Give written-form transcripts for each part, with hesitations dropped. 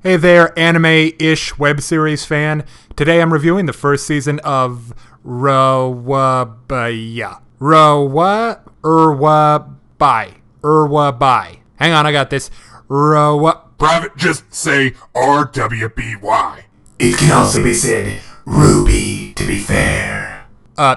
Hey there, anime-ish web series fan. Today I'm reviewing the first season of Rwby. Rwby. Hang on, I got this. Private, just say RWBY. It can also be said Rwby, to be fair.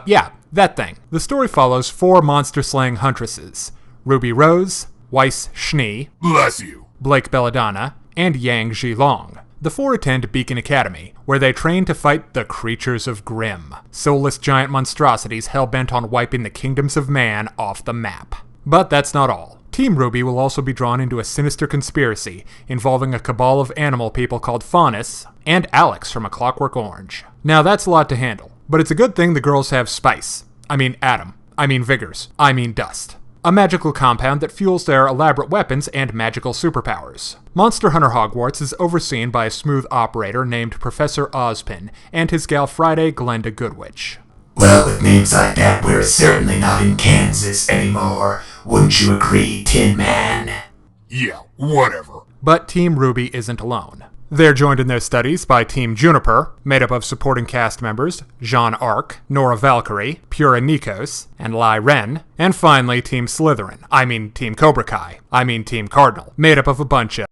Yeah, that thing. The story follows 4 monster-slaying huntresses. Ruby Rose, Weiss Schnee, Bless you. Blake Belladonna, and Yang Zhilong. The 4 attend Beacon Academy, where they train to fight the Creatures of Grimm, soulless giant monstrosities hell-bent on wiping the kingdoms of man off the map. But that's not all. Team Rwby will also be drawn into a sinister conspiracy involving a cabal of animal people called Faunus and Alex from A Clockwork Orange. Now that's a lot to handle, but it's a good thing the girls have spice. I mean atom. I mean vigors. I mean dust. A magical compound that fuels their elaborate weapons and magical superpowers. Monster Hunter Hogwarts is overseen by a smooth operator named Professor Ozpin and his gal Friday Glenda Goodwitch. Well, with names like that, we're certainly not in Kansas anymore. Wouldn't you agree, Tin Man? Yeah, whatever. But Team Rwby isn't alone. They're joined in their studies by Team Juniper, made up of supporting cast members Jean Arc, Nora Valkyrie, Pura Nikos, and Lai Ren, and finally Team Slytherin. I mean Team Cobra Kai. I mean Team Cardinal, made up of a bunch of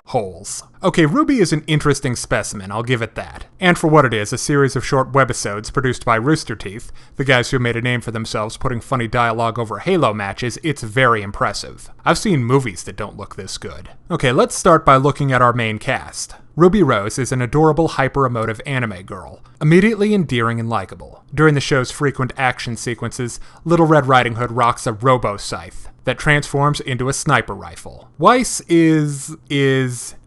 holes. Okay, Rwby is an interesting specimen, I'll give it that. And for what it is, a series of short webisodes produced by Rooster Teeth, the guys who made a name for themselves putting funny dialogue over Halo matches, it's very impressive. I've seen movies that don't look this good. Okay, let's start by looking at our main cast. Ruby Rose is an adorable, hyper-emotive anime girl, immediately endearing and likable. During the show's frequent action sequences, Little Red Riding Hood rocks a robo-scythe that transforms into a sniper rifle. Weiss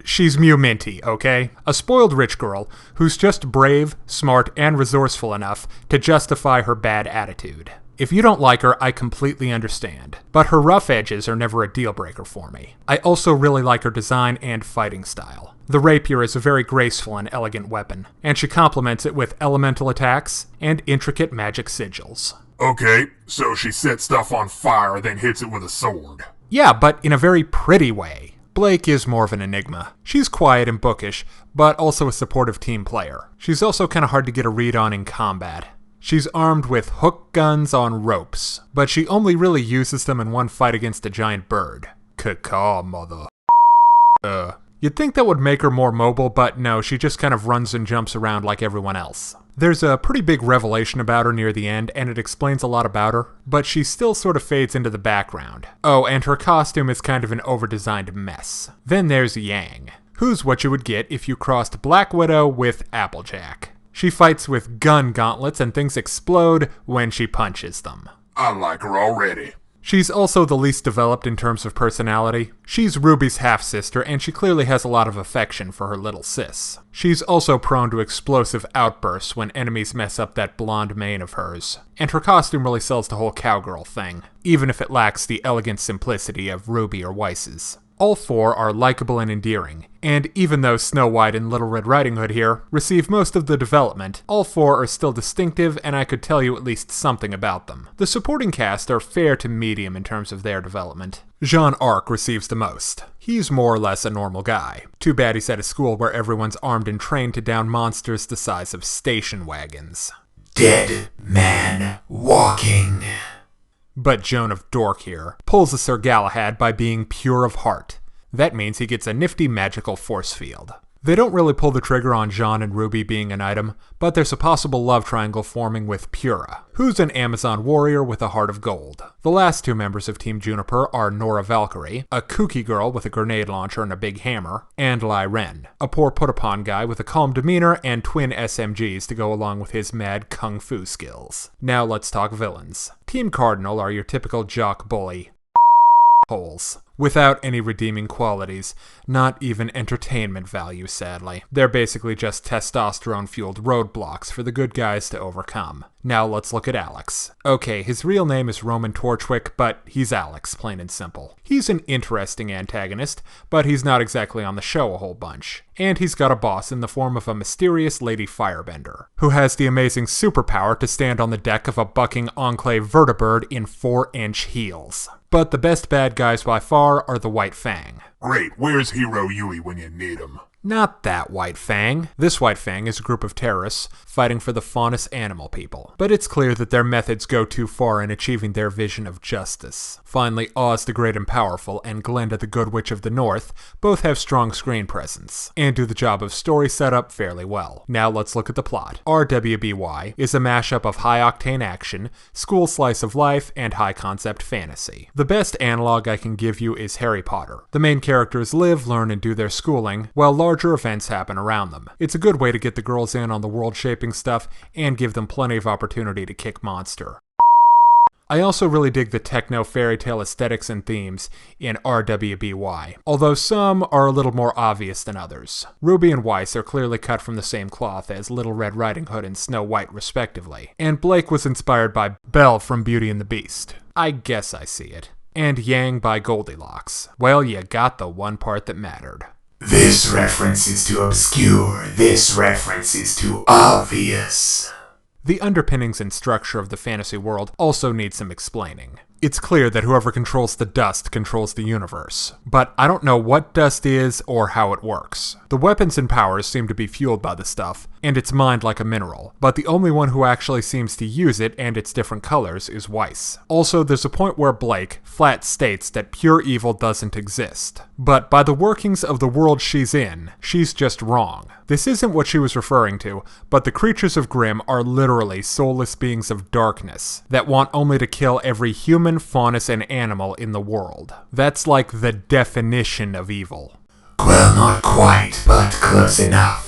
she's Mew Minty, okay? A spoiled rich girl who's just brave, smart, and resourceful enough to justify her bad attitude. If you don't like her, I completely understand, but her rough edges are never a deal breaker for me. I also really like her design and fighting style. The rapier is a very graceful and elegant weapon, and she complements it with elemental attacks and intricate magic sigils. Okay, so she sets stuff on fire, then hits it with a sword. Yeah, but in a very pretty way. Blake is more of an enigma. She's quiet and bookish, but also a supportive team player. She's also kind of hard to get a read on in combat. She's armed with hook guns on ropes, but she only really uses them in one fight against a giant bird. Caw, mother. You'd think that would make her more mobile, but no, she just kind of runs and jumps around like everyone else. There's a pretty big revelation about her near the end, and it explains a lot about her, but she still sort of fades into the background. Oh, and her costume is kind of an over-designed mess. Then there's Yang, who's what you would get if you crossed Black Widow with Applejack. She fights with gun gauntlets and things explode when she punches them. I like her already. She's also the least developed in terms of personality. She's Ruby's half-sister, and she clearly has a lot of affection for her little sis. She's also prone to explosive outbursts when enemies mess up that blonde mane of hers. And her costume really sells the whole cowgirl thing, even if it lacks the elegant simplicity of Rwby or Weiss's. All 4 are likable and endearing, and even though Snow White and Little Red Riding Hood here receive most of the development, all 4 are still distinctive and I could tell you at least something about them. The supporting cast are fair to medium in terms of their development. Jean Arc receives the most. He's more or less a normal guy. Too bad he's at a school where everyone's armed and trained to down monsters the size of station wagons. Dead man walking. But Joan of Dork here pulls a Sir Galahad by being pure of heart. That means he gets a nifty magical force field. They don't really pull the trigger on Jean and Rwby being an item, but there's a possible love triangle forming with Pura, who's an Amazon warrior with a heart of gold. The last 2 members of Team Juniper are Nora Valkyrie, a kooky girl with a grenade launcher and a big hammer, and Lai Ren, a poor put-upon guy with a calm demeanor and twin SMGs to go along with his mad kung fu skills. Now let's talk villains. Team Cardinal are your typical jock bully holes, without any redeeming qualities, not even entertainment value, sadly. They're basically just testosterone-fueled roadblocks for the good guys to overcome. Now let's look at Alex. Okay, his real name is Roman Torchwick, but he's Alex, plain and simple. He's an interesting antagonist, but he's not exactly on the show a whole bunch. And he's got a boss in the form of a mysterious lady firebender, who has the amazing superpower to stand on the deck of a bucking Enclave vertibird in 4-inch heels. But the best bad guys by far are the White Fang. Great, where's Hero Yui when you need him? Not that White Fang. This White Fang is a group of terrorists fighting for the faunus animal people. But it's clear that their methods go too far in achieving their vision of justice. Finally, Oz the Great and Powerful and Glenda the Good Witch of the North both have strong screen presence, and do the job of story setup fairly well. Now let's look at the plot. RWBY is a mashup of high-octane action, school slice of life, and high-concept fantasy. The best analog I can give you is Harry Potter. The main characters live, learn, and do their schooling, while larger events happen around them. It's a good way to get the girls in on the world-shaping stuff and give them plenty of opportunity to kick monster. I also really dig the techno fairy tale aesthetics and themes in RWBY, although some are a little more obvious than others. Rwby and Weiss are clearly cut from the same cloth as Little Red Riding Hood and Snow White respectively, and Blake was inspired by Belle from Beauty and the Beast. I guess I see it. And Yang by Goldilocks. Well, you got the one part that mattered. This reference is too obscure. This reference is too obvious. The underpinnings and structure of the fantasy world also need some explaining. It's clear that whoever controls the dust controls the universe, but I don't know what dust is or how it works. The weapons and powers seem to be fueled by the stuff, and it's mined like a mineral, but the only one who actually seems to use it and its different colors is Weiss. Also, there's a point where Blake flat states that pure evil doesn't exist, but by the workings of the world she's in, she's just wrong. This isn't what she was referring to, but the creatures of Grimm are literally soulless beings of darkness that want only to kill every human, faunus, and animal in the world. That's like the definition of evil. Well, not quite, but close enough.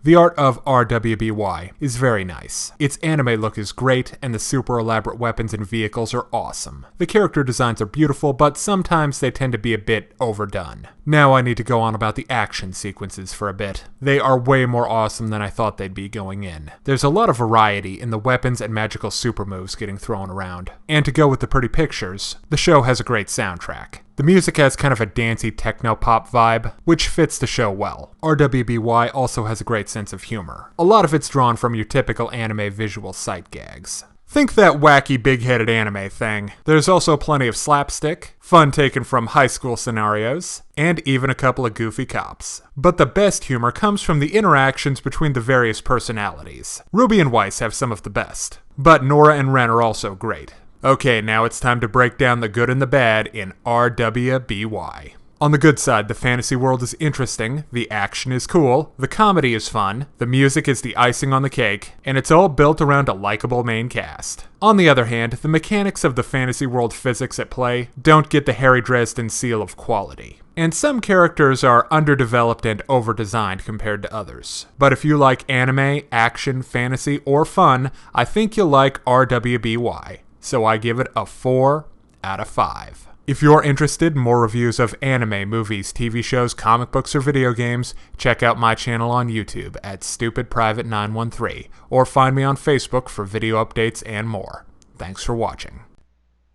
The art of RWBY is very nice. Its anime look is great, and the super elaborate weapons and vehicles are awesome. The character designs are beautiful, but sometimes they tend to be a bit overdone. Now I need to go on about the action sequences for a bit. They are way more awesome than I thought they'd be going in. There's a lot of variety in the weapons and magical super moves getting thrown around. And to go with the pretty pictures, the show has a great soundtrack. The music has kind of a dancey techno-pop vibe, which fits the show well. RWBY also has a great sense of humor. A lot of it's drawn from your typical anime visual sight gags. Think that wacky big-headed anime thing. There's also plenty of slapstick, fun taken from high school scenarios, and even a couple of goofy cops. But the best humor comes from the interactions between the various personalities. Rwby and Weiss have some of the best, but Nora and Ren are also great. Okay, now it's time to break down the good and the bad in RWBY. On the good side, the fantasy world is interesting, the action is cool, the comedy is fun, the music is the icing on the cake, and it's all built around a likable main cast. On the other hand, the mechanics of the fantasy world physics at play don't get the Harry Dresden seal of quality. And some characters are underdeveloped and overdesigned compared to others. But if you like anime, action, fantasy, or fun, I think you'll like RWBY. So I give it a 4 out of 5. If you're interested in more reviews of anime, movies, TV shows, comic books, or video games, check out my channel on YouTube at StupidPrivate913, or find me on Facebook for video updates and more. Thanks for watching.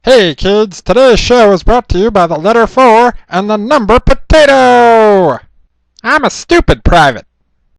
Hey kids, today's show is brought to you by the letter 4 and the number potato! I'm a stupid private.